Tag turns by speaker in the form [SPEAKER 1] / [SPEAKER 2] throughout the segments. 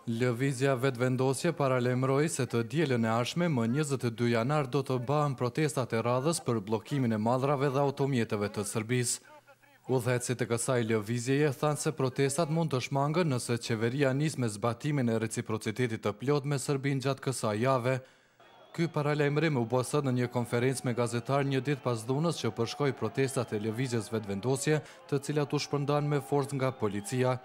[SPEAKER 1] Lëvizja vetëvendosje paralajmëroi se të dielën e ardhshme më 22 janar do të bëhen protestat e radhës për bllokimin e madrave dhe automjeteve të Serbisë. Udhëheqësit e kësaj lëvizjeje thanë se protestat mund të shmangën nëse qeveria nis me zbatimin e reciprocitetit të plot me Serbinë gjatë kësaj jave. Ky paralajmërim u bë sot në një konferencë me gazetar një ditë pas dhunës që përshkoi protestat e lëvizjes vetëvendosje, të cilat u shpërndan me forcë nga policia.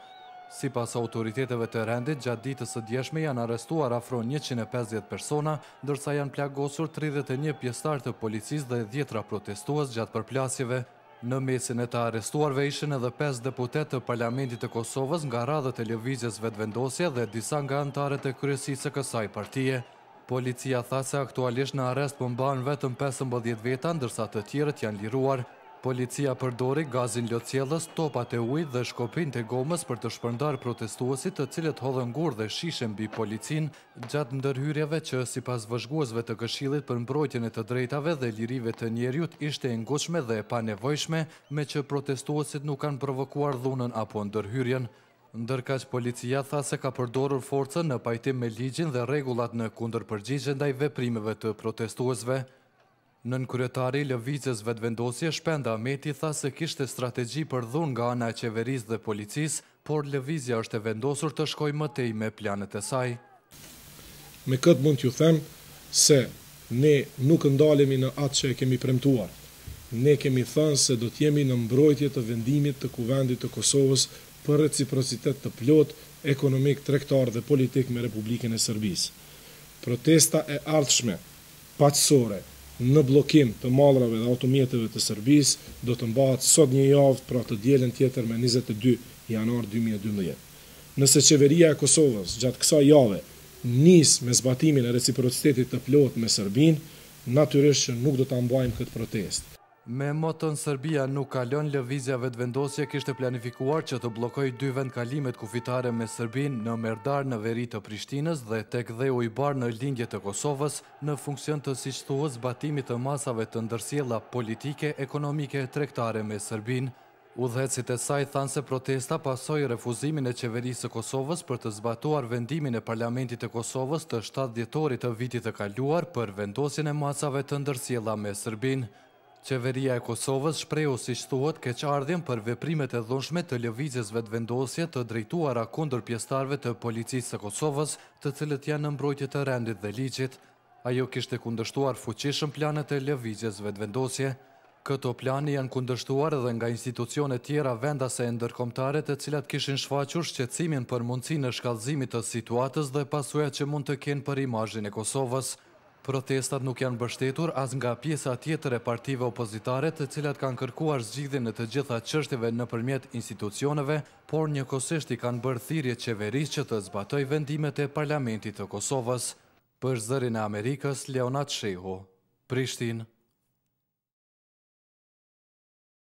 [SPEAKER 1] Sipas autoriteteve të rendit, gjatë ditës së djeshme janë arrestuar afro 150 persona, ndërsa janë plagosur 31 pjesëtar të policisë dhe 10 protestues gjatë përplasjeve. Në mesin e të arrestuarve ishin edhe 5 deputet të Parlamentit të Kosovës nga radhët e lëvizjes vetëvendosje dhe disa nga anëtarët e kryesisë së kësaj partie. Policia tha se aktualisht në arrest mbahen vetëm 15 veta, ndërsa të tjerët janë liruar. Policia përdori gazin lotësjellës, topat e ujit dhe shkopin të gomës për të shpërndar protestuesit, të cilët hodhën gur dhe shishe mbi policinë gjatë ndërhyrjeve që sipas vëzhguesve të Këshillit për mbrojtjen e të drejtave dhe lirive të njerëzit ishte e ngutshme dhe e panevojshme, me që protestuesit nuk kanë provokuar dhunën apo ndërhyrjen. Ndërkaq policia tha se ka përdorur forcën në pajtim me ligjin dhe rregullat në kundërpërgjigje ndaj veprimeve të protestuesve. Nën kryetari i lëvizjes vetëvendosje, Shpenda Ahmeti tha se kishte strategji për dhunë nga ana e qeverisë dhe policisë, por lëvizja është e vendosur të shkojë më tej me planet e saj.
[SPEAKER 2] Me këtë mund t'ju them se ne nuk ndalemi në atë që e kemi premtuar. Ne kemi thënë se do t'jemi në mbrojtje të vendimit të Kuvendit të Kosovës për reciprocitet të plot, ekonomik, tregtar dhe politik me Republikën e Serbisë. Protesta e ardhshme, paqësore, në bllokim të mallrave dhe automjeteve të Serbisë do të mbahet sot një javë, pra të dielën tjetër me 22 janar 2012. Nëse qeveria e Kosovës gjatë kësaj jave nis me zbatimin e reciprocitetit të plot me Serbinë, natyrisht që nuk do ta mbajmë këtë protestë.
[SPEAKER 1] Me moton Serbia nuk kalon, lëvizja vetëvendosje kishte planifikuar që të bllokojë 2 vendkalimet kufitare me Serbinë në Merdar në veri të Prishtinës dhe tek dheu i bar në lindje të Kosovës, në funksion të siç thuhet zbatimit të masave të ndërsjella politike, ekonomike, tregtare me Serbinë. Udhëheqësit e saj thanë se protesta pasoi refuzimin e qeverisë së Kosovës për të zbatuar vendimin e Parlamentit të Kosovës të 7 dhjetorit të vitit të kaluar për vendosjen e masave të ndërsjella me Serbinë. Qeveria e Kosovës shprehu siç thuhet keqardhjen për veprimet e dhunshme të lëvizjes vetëvendosje të drejtuara kundër pjesëtarëve të policisë së Kosovës, të cilët janë në mbrojtje të rendit dhe ligjit. Ajo kishte kundërshtuar fuqishëm planet e lëvizjes vetëvendosje. Këto plane janë kundërshtuar edhe nga institucione tjera vendase e ndërkombëtare, të cilat kishin shfaqur shqetësimin për mundësinë e shkallëzimit të situatës dhe pasojat që mund të kenë për imazhin e Kosovës. Protestat nuk janë mbështetur as nga pjesa tjetër e partive opozitare, të cilat kanë kërkuar zgjidhjen e të gjitha çështjeve nëpërmjet institucioneve, por njëkohësisht i kanë bërë thirrje qeverisë që të zbatojë vendimet e Parlamentit të Kosovës. Për Zërin e Amerikës, Leonat Shehu, Prishtinë.